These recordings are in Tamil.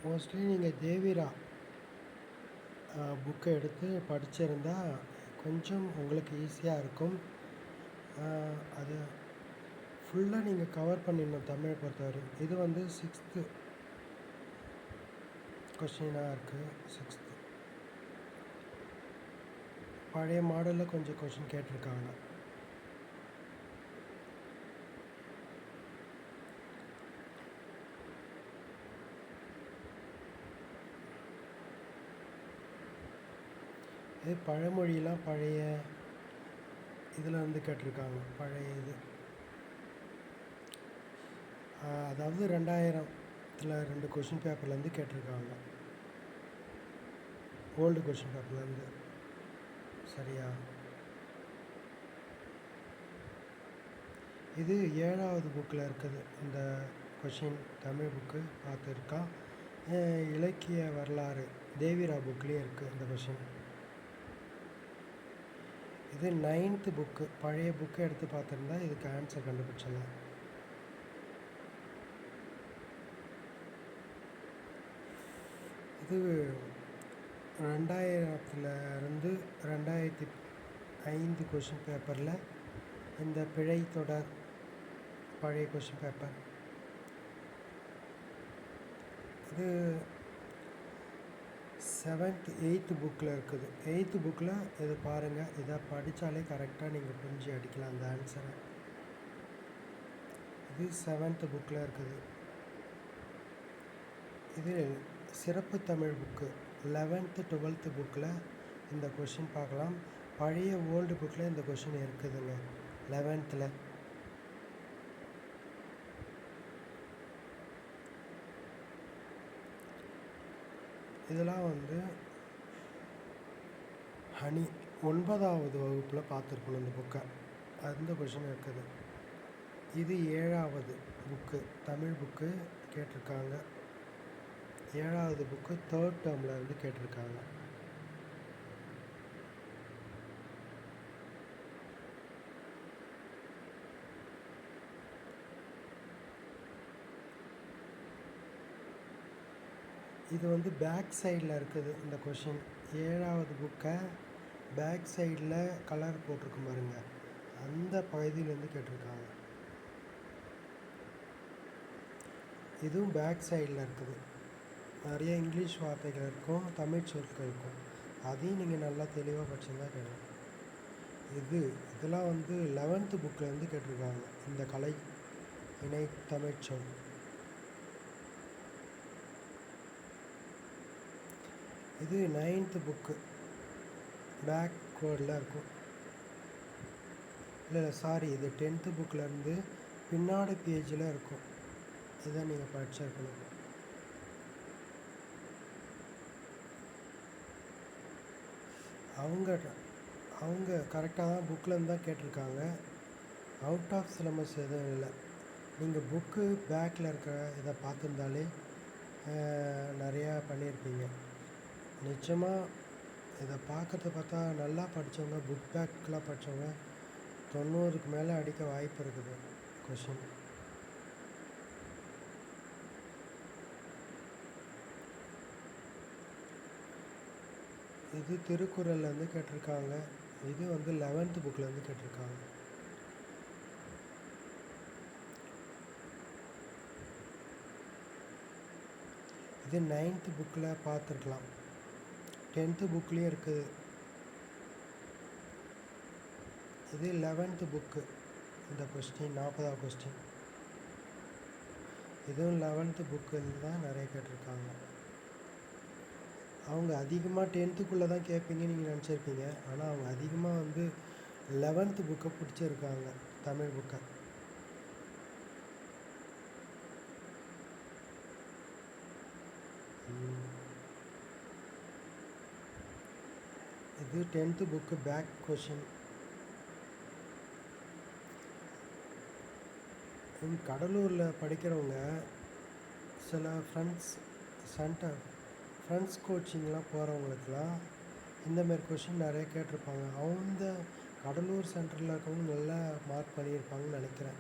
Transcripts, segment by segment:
மோஸ்ட்லி நீங்கள் தேவிரா புக்கை எடுத்து படிச்சிருந்தா கொஞ்சம் உங்களுக்கு ஈஸியாக இருக்கும். அது ஃபுல்லாக நீங்கள் கவர் பண்ணிடணும் தமிழை பொறுத்தவரையும். இது வந்து 6th கொஷினாக இருக்குது. 6th பழைய மாடலில் கொஞ்சம் கொஷின் கேட்டிருக்காங்க. இது பழமொழியெலாம் பழைய இதில் வந்து கேட்டிருக்காங்க. பழைய இது அதாவது 2000ல் 2 கொஷின் பேப்பர்லேருந்து கேட்டிருக்காங்க. ஓல்டு கொஷின் பேப்பர்லேருந்து. சரியா? இது 7வது புக்கில் இருக்குது. இந்த கொஷின் தமிழ் புக்கு பார்த்துருக்கா. இலக்கிய வரலாறு தேவிரா புக்லேயே இருக்குது இந்த கொஷின். இது 9th புக்கு. பழைய புக்கை எடுத்து பார்த்துருந்தா இதுக்கு ஆன்சர் கண்டுபிடிச்சிடலாம். இது 2000லேருந்து 2005 கொஷின் பேப்பரில் இந்த பிழை தொடர் பழைய கொஷின் பேப்பர். இது 7th 8th புக்கில் இருக்குது. 8th புக்கில் இது பாருங்கள். இதை படித்தாலே கரெக்டாக நீங்கள் புரிஞ்சு அடிக்கலாம் அந்த ஆன்சரை. இது 7th புக்கில் இருக்குது. இது சிறப்பு தமிழ் புக்கு 11th 12th புக்கில் இந்த கொஷின் பார்க்கலாம். பழைய ஓல்டு புக்கில் இந்த கொஷின் இருக்குதுங்க 11th. இதெல்லாம் வந்து 9வது வகுப்பில் பார்த்துருக்கணும் இந்த புக்கை. அந்த கொஷின் இருக்குது. இது 7வது புக்கு தமிழ் புக்கு கேட்டிருக்காங்க. 7வது புக்கு 3rd டேர்மில் இருந்து கேட்டிருக்காங்க. இது வந்து பேக் சைடில் இருக்குது இந்த கொஷின். 7வது புக்கை பேக் சைடில் கலர் போட்டிருக்கு பாருங்க, அந்த பகுதியிலேருந்து கேட்டிருக்காங்க. இதுவும் பேக் சைடில் இருக்குது. நிறைய இங்கிலீஷ் வார்த்தைகள் இருக்கும், தமிழ் சொற்கள் இருக்கும். அதையும் நீங்கள் நல்லா தெளிவாக படிச்சுருந்தா கிடைக்கும். இதெல்லாம் வந்து 11th புக்கிலேருந்து கேட்டிருக்காங்க. இந்த கலை இணை தமிழ் சொல். இது 9th புக்கு பேக்வேர்டில் இருக்கும். இல்லை சாரி, இது 10th புக்கிலேருந்து பின்னாடி பேஜில் இருக்கும். இதை நீங்கள் படிச்சிருக்கணும். அவங்க கரெக்டாக தான் புக்கிலேருந்து தான் கேட்டிருக்காங்க. அவுட் ஆஃப் சிலபஸ் எதுவும் இல்லை. நீங்கள் புக்கு பேக்கில் இருக்கிற இதை பார்த்துருந்தாலே நிறையா பண்ணியிருப்பீங்க. நிச்சயமாக இதை பார்க்கறத பார்த்தா நல்லா படித்தவங்க, புக் பேக்கெலாம் படித்தவங்க 90க்கு மேலே அடிக்க வாய்ப்பு இருக்குது கொஷின். இது திருக்குறள்லேருந்து கேட்டிருக்காங்க. இது வந்து 11th புக்லேருந்து கேட்டிருக்காங்க. இது 9th புக்கில் பார்த்துருக்கலாம். 10th புக்லேயும் இருக்குது. இது 11th புக்கு. இந்த கொஸ்டின் 40வது கொஸ்டின். இதுவும் 11th புக்கில் தான் நிறைய கேட்டிருக்காங்க. அவங்க அதிகமாக 10th தான் கேட்பீங்கன்னு நீங்கள் நினச்சிருப்பீங்க. ஆனால் அவங்க அதிகமாக வந்து 11th புக்கை பிடிச்சிருக்காங்க, தமிழ் புக்கை. இது 10th புக்கு பேக் கொஷின். கடலூரில் படிக்கிறவங்க சில ஃப்ரெண்ட்ஸ் கோச்சிங்லாம் போகிறவங்களுக்குலாம் இந்தமாரி கொஷின் நிறைய கேட்டிருப்பாங்க. அவங்க கடலூர் சென்டரில் இருக்கவங்க நல்லா மார்க் பண்ணியிருப்பாங்கன்னு நினைக்கிறேன்.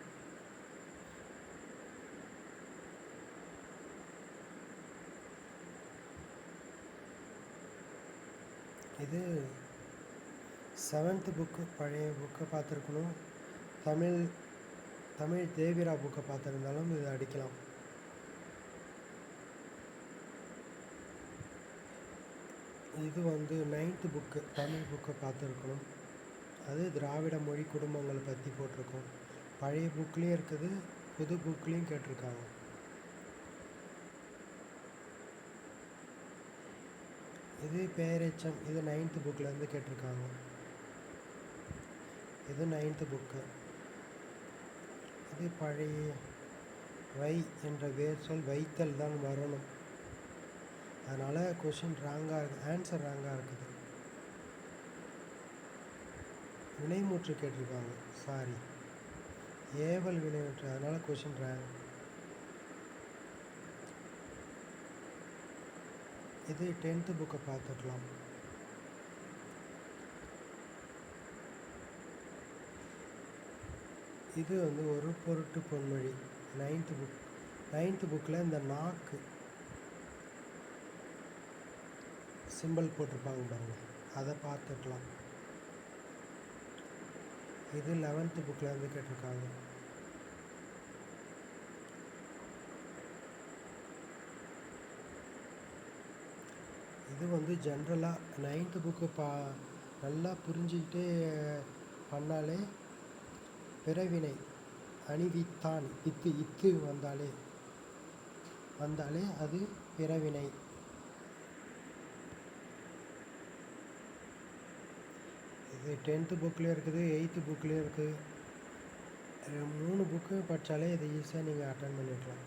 இது 7th புக்கு, பழைய புக்கை பார்த்துருக்கணும். தமிழ் தமிழ் தேவிரா புக்கை பார்த்துருந்தாலும் இதை அடிக்கலாம். இது வந்து 9th புக்கு, தமிழ் புக்கை பார்த்துருக்கணும். அது திராவிட மொழி குடும்பங்களை பற்றி போட்டிருக்கோம். பழைய புக்லேயும் இருக்குது, புது புக்லேயும் கேட்டிருக்காங்க. இது பேரெச்சம், இது 9th புக்லேருந்து கேட்டிருக்காங்க. இது 9th புக்கு. இது பழைய வை என்ற வேர் சொல் வைத்தல் தான் வரணும். அதனால் கொஷின் ராங்காக இருக்குது, ஆன்சர் ராங்காக இருக்குது. வினைமுற்று கேட்டிருக்காங்க, சாரி, ஏவல் வினைமுற்று, அதனால் கொஷின் ராங். இது 10th புக்கை பார்த்துக்கலாம். இது வந்து ஒரு பொருட்டு பொன்மொழி 9th புக்கில் இந்த நாக்கு சிம்பிள் போட்டிருப்பாங்க பாருங்க, அதை பார்த்துக்கலாம். இது 11th புக்கில் இருந்து கேட்டிருக்காங்க. இது வந்து ஜென்ரலாக 9th புக்கு நல்லா புரிஞ்சுக்கிட்டே பண்ணாலே பிறவினை அணிவித்தான் இத்து வந்தாலே அது பிறவினை. இது 10th புக்லேயும் இருக்குது, 8th புக்லேயும் இருக்குது. 3 புக்கு படித்தாலே இது ஈஸியாக நீங்கள் அட்டன் பண்ணிக்கலாம்.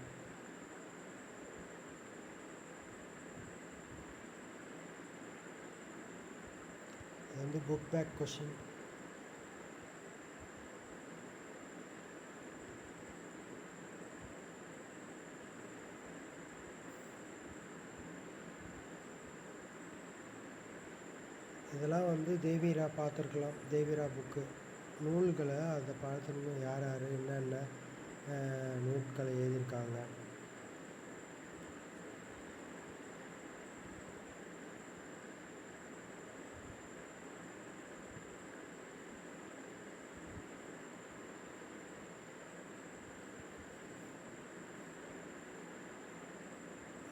இது வந்து புக் பேக் கொஷின். இதெல்லாம் வந்து தேவிரா பார்த்துருக்கலாம். தேவிரா புக்கு நூல்களை அதை பார்த்துருங்க, யார் யார் என்னென்ன நூல்களை எழுதியிருக்காங்க.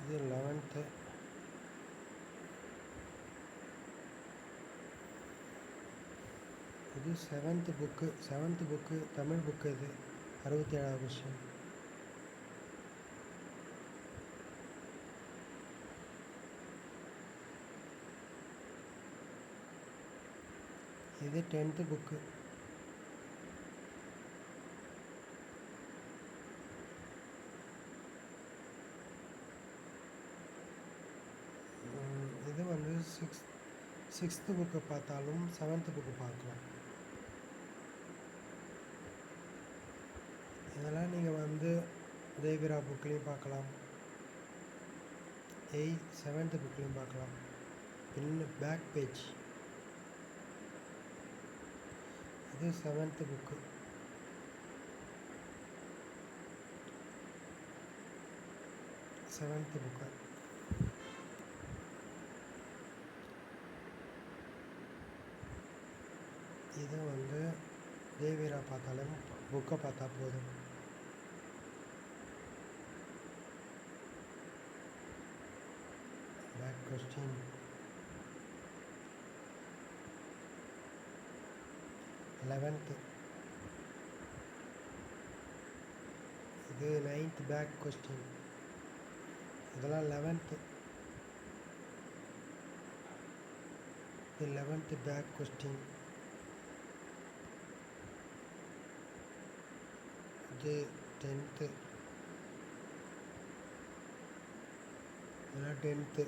இது 11th. இது 7th புக்கு தமிழ் புக்கு. இது 67வது கொஸ்டின். இது 10th புக்கு. இது வந்து 6th புக்கை பார்த்தாலும் 7th புக்கு பார்க்கலாம். இதெல்லாம் நீங்கள் வந்து தேவிரா புக்லேயும் பார்க்கலாம், 7th புக்லேயும் பார்க்கலாம். Back page. இது 7th புக்கு. இதை வந்து தேவிரா பார்த்தாலும் புக்கை பார்த்தா போதும். Back question. இது 9th பேக் கொஸ்டின். இதெல்லாம் 11th. இது 11th பேக் கொஸ்டின். இது 10th. இதெல்லாம் 10th.